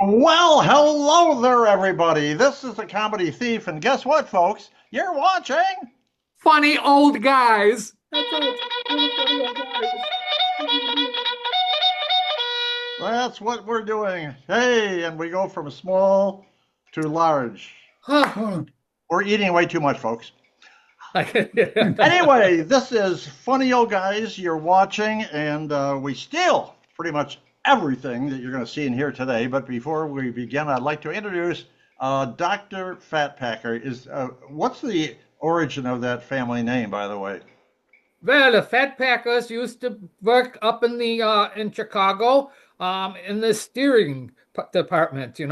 Well, hello there, everybody. This is the Comedy Thief, and guess what, folks? You're watching. Funny old guys. That's it. We're the funny old guys. That's what we're doing. Hey, and we go from small to large. Huh. Huh. We're eating way too much, folks. Anyway, this is Funny Old Guys. You're watching, and we steal pretty much everything that you're going to see in here today. But before we begin, I'd like to introduce Dr. Fatpacker. What's the origin of that family name, by the way? Well, the Fat Packers used to work up in Chicago, in the steering department. When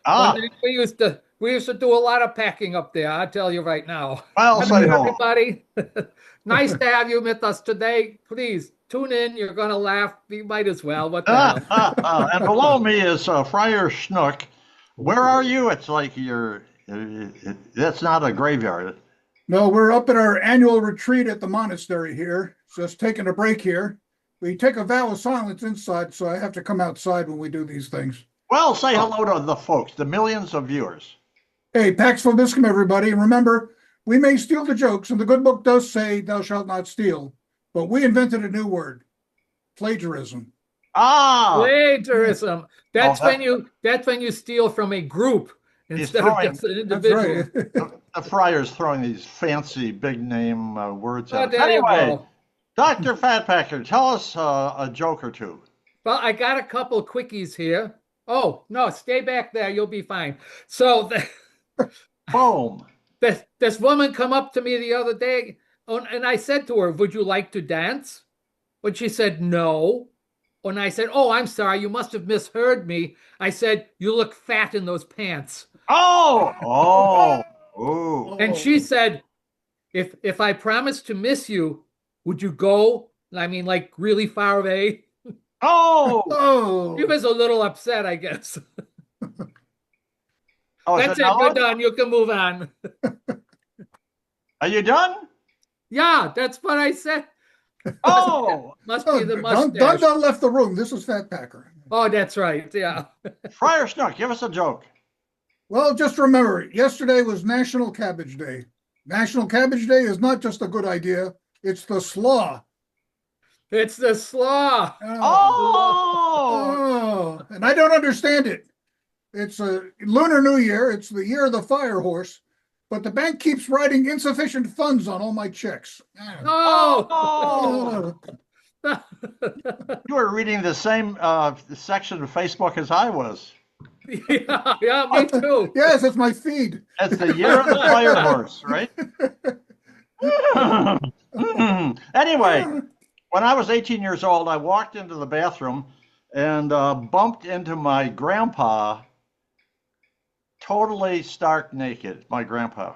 Ah, we used to do a lot of packing up there. I tell you right now. well, say Hello, hello. everybody. Nice to have you with us today. Please tune in. You're gonna laugh. You might as well. What the hell? And below me is Friar Schnook. Where are you? It's like that's not a graveyard. No, we're up at our annual retreat at the monastery here. Just taking a break here. We take a vow of silence inside, so I have to come outside when we do these things. Well, say hello to the folks, the millions of viewers. Hey, Pax Vobiscum, everybody. And remember, we may steal the jokes, and the good book does say, thou shalt not steal. But we invented a new word, plagiarism. Ah, Plagiarism. oh, That's when you steal from a group he's instead of throwing just an That's individual. right. the friar's throwing these fancy big name words Oh, at us. there you Anyway, go. Dr. Fatpacker, tell us a joke or two. Well, I got a couple quickies here. Oh, no, stay back there. You'll be fine. So Boom. this woman come up to me the other day, and I said to her, "Would you like to dance?" But she said no. And I said, "Oh, I'm sorry. You must have misheard me. I said you look fat in those pants." Oh, oh, ooh. And Oh, she said, "If I promise to miss you, would you go? I mean, like really far away?" Oh, She oh. was a little upset, I guess. oh, is it That's it. You're Ellen? done. You can move on. Are you done? Yeah, that's what I said. Must Oh, must Oh, be the Dun mustache. Dun left the room. This is Fat Packer. Oh, that's right. Yeah. Friar Schnook, give us a joke. Well, just remember, yesterday was National Cabbage Day. National Cabbage Day is not just a good idea, it's the slaw. It's the slaw. Oh, Oh, oh, and I don't understand it. It's a Lunar New Year, it's the year of the fire horse, but the bank keeps writing insufficient funds on all my checks. No. oh. You were reading the same section of Facebook as I was. Yeah, yeah, me too. Yes, it's my feed. It's the year of the fire horse, right? Anyway, when I was 18 years old, I walked into the bathroom and bumped into my grandpa, totally stark naked, my grandpa.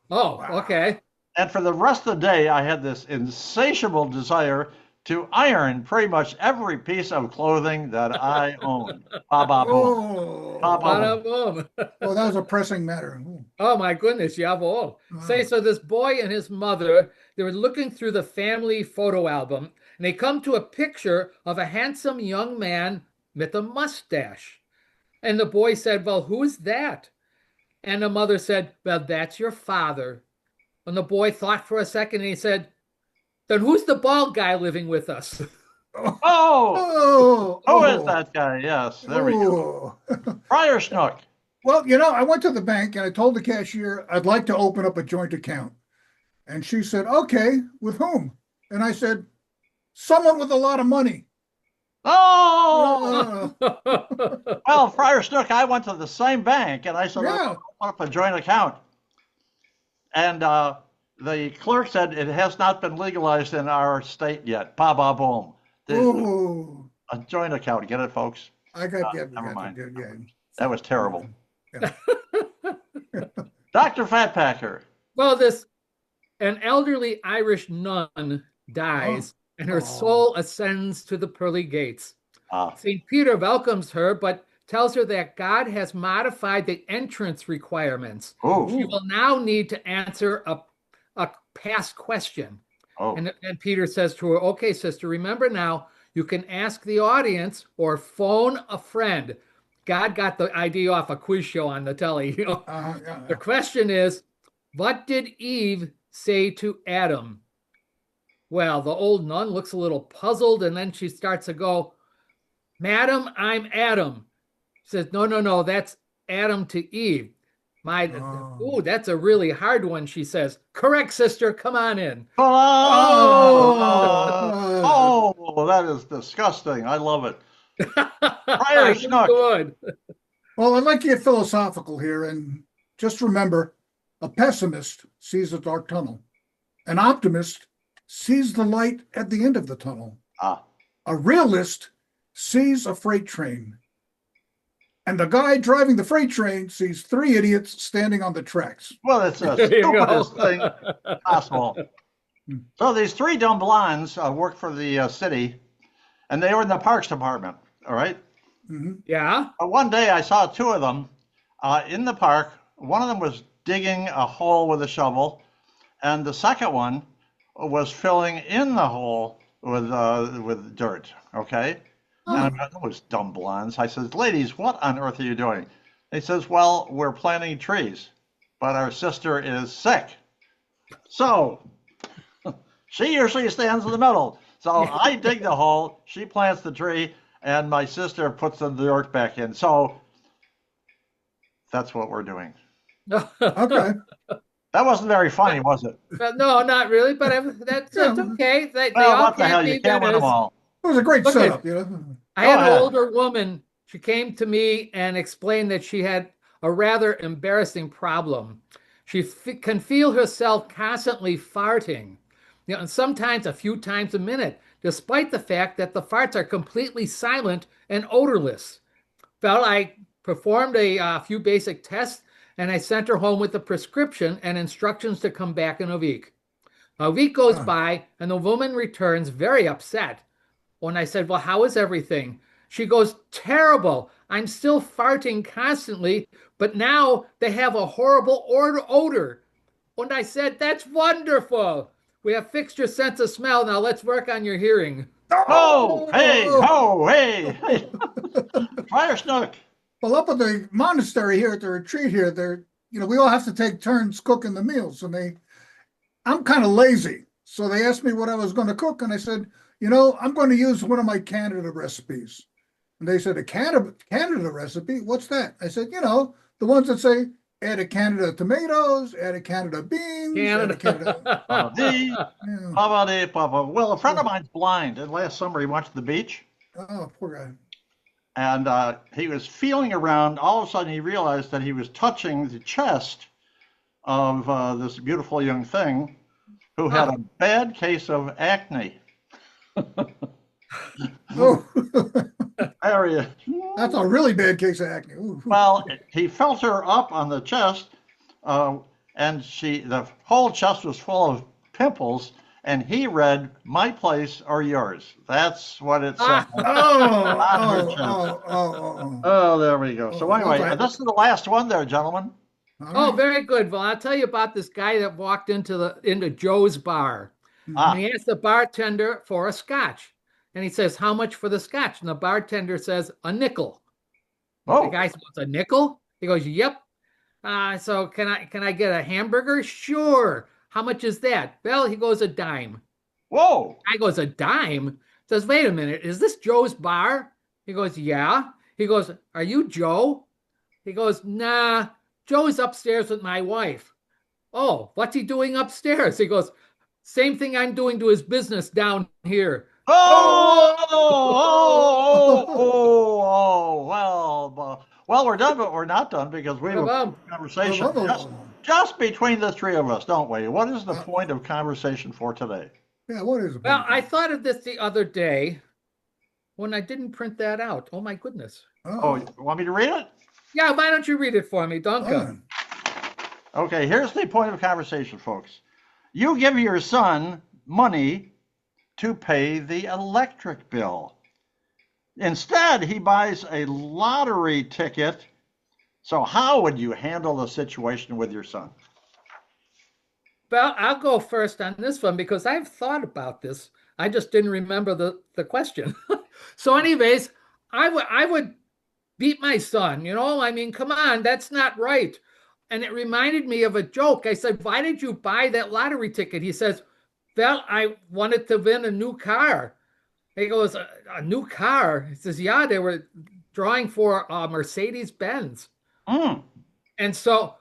Oh, Wow. okay. And for the rest of the day, I had this insatiable desire to iron pretty much every piece of clothing that I owned. Ba ba boom. Ba Oh, ba Bada boom. boom. oh, that was a pressing matter. Oh my goodness, jawohl. Say, Oh. so this boy and his mother, they were looking through the family photo album, and they come to a picture of a handsome young man with a mustache. And the boy said, "Well, who's that?" And the mother said, "Well, that's your father." And the boy thought for a second and he said, "Then who's the bald guy living with us?" Oh, Oh, oh, who is oh, that guy? Yes, there we go. oh. Friar Schnook. Well, I went to the bank and I told the cashier I'd like to open up a joint account. And she said, okay, with whom? And I said, someone with a lot of money. Oh, Uh, well, Friar Schnook, I went to the same bank and I said, I want yeah. to open up a joint account. And the clerk said it has not been legalized in our state yet. Ba ba boom. Oh, A joint account. Get it, folks? I got, yeah, Never mind. yeah, That was terrible. yeah. Dr. Fatpacker. Well, this an elderly Irish nun Oh, dies and her oh, soul ascends to the pearly gates. Ah, St. Peter welcomes her, but tells her that God has modified the entrance requirements. oh, She oh, will now need to answer a past question. oh. And Peter says to her, "Okay, sister, remember now, you can ask the audience or phone a friend. God got the idea off a quiz show on the telly. Yeah. The question is, what did Eve say to Adam? Well, the old nun looks a little puzzled, and then she starts to go, Madam, I'm Adam. She says, no, no, no, that's Adam to Eve. That's a really hard one, she says. Correct, sister, come on in. Oh, that is disgusting. I love it. Friar Schnook. Good. Well, I'd like to get philosophical here, and just remember, a pessimist sees a dark tunnel. An optimist sees the light at the end of the tunnel. Ah. A realist sees a freight train. And the guy driving the freight train sees 3 idiots standing on the tracks. Well, it's the stupidest thing possible. So these 3 dumb blondes work for the city, and they were in the parks department, all right? Mm-hmm. Yeah. One day I saw 2 of them in the park. One of them was digging a hole with a shovel, and the second one was filling in the hole with dirt, okay? And I thought, those dumb blondes. I says, ladies, what on earth are you doing? They says, well, we're planting trees, but our sister is sick. So she usually stands in the middle. So I dig the hole, she plants the tree, and my sister puts the dirt back in. So that's what we're doing. Okay. That wasn't very funny, was it? No, not really, but that's okay. They Well, all what the hell? can't You be can't win them winners. all. It was a great Okay. setup, you know. I had an older woman. She came to me and explained that she had a rather embarrassing problem. She can feel herself constantly farting, and sometimes a few times a minute, despite the fact that the farts are completely silent and odorless. Well, I performed a few basic tests, and I sent her home with a prescription and instructions to come back in a week. A week goes by, and the woman returns very upset. When I said, well, how is everything? She goes, terrible. I'm still farting constantly, but now they have a horrible odor. And I said, that's wonderful. We have fixed your sense of smell. Now let's work on your hearing. Oh, hey, ho, hey, hey. Friar Schnook. Well, up at the monastery here at the retreat here, we all have to take turns cooking the meals, and I'm kind of lazy. So they asked me what I was going to cook, and I said, I'm going to use one of my Canada recipes. And they said, a Canada recipe? What's that? I said, the ones that say, add a Canada tomatoes, add a Canada beans, add a Canada. Well, a friend of mine's blind, and last summer he went to the beach. Oh, poor guy. And he was feeling around. All of a sudden, he realized that he was touching the chest of this beautiful young thing who had a bad case of acne. Oh, Area. that's a really bad case of acne. Ooh. Well, he felt her up on the chest, and the whole chest was full of pimples, and he read, "My place or yours." That's what it said. Oh, there we go. So anyway, this is the last one there, gentlemen. Oh, very good. Well, I'll tell you about this guy that walked into Joe's bar. And he asked the bartender for a scotch. And he says, how much for the scotch? And the bartender says, a nickel. Oh. The guy says, a nickel? He goes, yep. So can I get a hamburger? Sure. How much is that? Well, he goes, a dime. Whoa. I goes, a dime? Says, wait a minute. Is this Joe's bar? He goes, yeah. He goes, are you Joe? He goes, nah, Joe's upstairs with my wife. Oh, what's he doing upstairs? He goes, same thing I'm doing to his business down here. Well, we're done, but we're not done because we have a conversation just between the 3 of us, don't we? What is the point of conversation for today? Yeah, what is it? Well, I thought of this the other day when I didn't print that out. Oh, my goodness. Oh, you want me to read it? Yeah, why don't you read it for me, Duncan? Okay, here's the point of conversation, folks. You give your son money to pay the electric bill. Instead, he buys a lottery ticket. So how would you handle the situation with your son? Well, I'll go first on this one because I've thought about this. I just didn't remember the question. So anyways, I would beat my son. I mean, come on, that's not right. And it reminded me of a joke. I said, why did you buy that lottery ticket? He says, well, I wanted to win a new car. He goes, a new car? He says, yeah, they were drawing for a Mercedes Benz. Mm. And so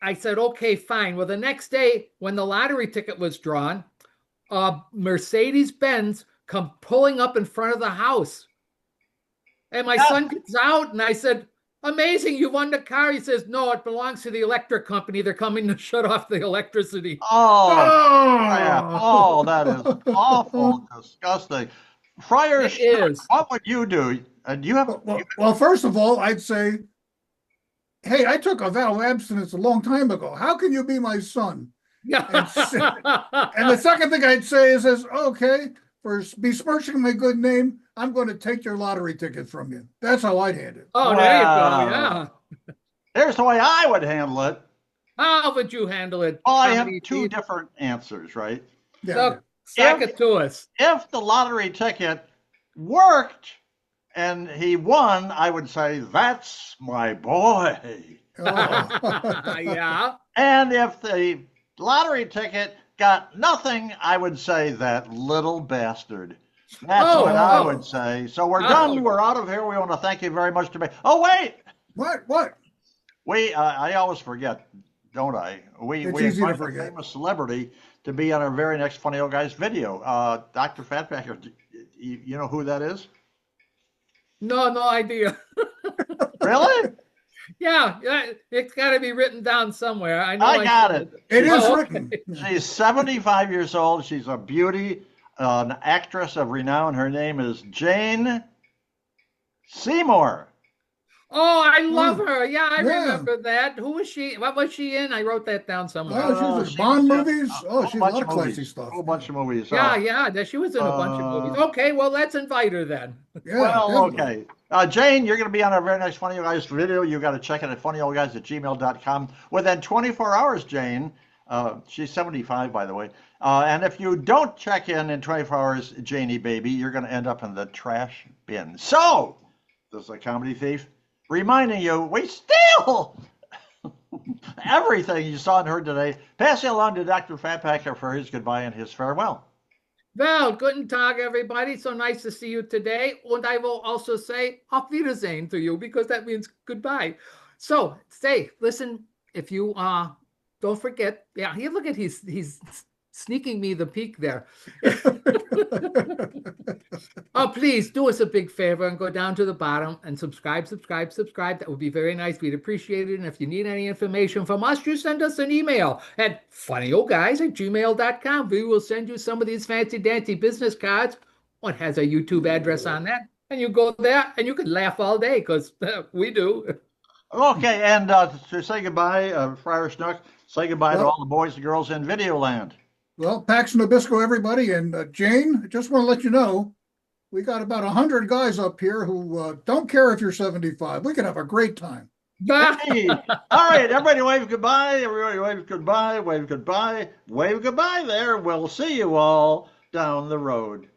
I said, okay, fine. Well, the next day when the lottery ticket was drawn, Mercedes Benz come pulling up in front of the house. And my son gets out and I said, amazing, you won the car. He says, no, it belongs to the electric company. They're coming to shut off the electricity. Oh, that is awful, disgusting. Friar Schnook, what would you do? Do you have? Well, first of all, I'd say, hey, I took a vow of abstinence a long time ago. How can you be my son? And the second thing I'd say is, okay, for besmirching my good name, I'm going to take your lottery ticket from you. That's how I'd hand it. Oh, there you go. Yeah. Here's the way I would handle it. How would you handle it? Well, I have two different answers, right? Yeah. So, sack it to us. If the lottery ticket worked and he won, I would say, that's my boy. Yeah. And if the lottery ticket got nothing, I would say, that little bastard. That's what I would say. So we're done. We're out of here. We want to thank you very much. Oh, wait. What? I always forget, don't I? We invite a famous celebrity to be on our very next Funny Old Guys video. Dr. Fatpacker, you know who that is? No idea. Really? Yeah, it's got to be written down somewhere. I got it. It is written. She's 75 years old. She's a beauty, an actress of renown. Her name is Jane Seymour. Oh, I love her. Yeah, I remember that. Who was she? What was she in? I wrote that down somewhere. Oh, she was in Bond movies. Oh, she's a lot of classy stuff. A whole bunch of movies. Yeah, she was in a bunch of movies. Okay, well, let's invite her then. Yeah, well, okay. Jane, you're going to be on our very next Funny Old Guys video. You got to check it at funnyoldguys@gmail.com. Within 24 hours, Jane, she's 75, by the way. And if you don't check in 24 hours, Janie baby, you're going to end up in the trash bin. So, this is a comedy thief reminding you, we steal everything you saw and heard today. Passing along to Dr. Fatpacker for his goodbye and his farewell. Well, guten Tag, everybody. So nice to see you today. And I will also say Auf Wiedersehen to you because that means goodbye. So listen, if you don't forget, here, look at he's sneaking me the peek there. Oh, please do us a big favor and go down to the bottom and subscribe. That would be very nice. We'd appreciate it. And if you need any information from us, just send us an email at funnyoldguys@gmail.com. We will send you some of these fancy dancy business cards. One has a YouTube address on that. And you go there and you can laugh all day because we do. Okay, and to say goodbye, Friar Schnook, say goodbye to all the boys and girls in Videoland. Well, Pax Nabisco, everybody. And Jane, I just want to let you know, we got about 100 guys up here who don't care if you're 75. We can have a great time. Hey. All right, everybody wave goodbye. Everybody wave goodbye, wave goodbye, wave goodbye there. We'll see you all down the road.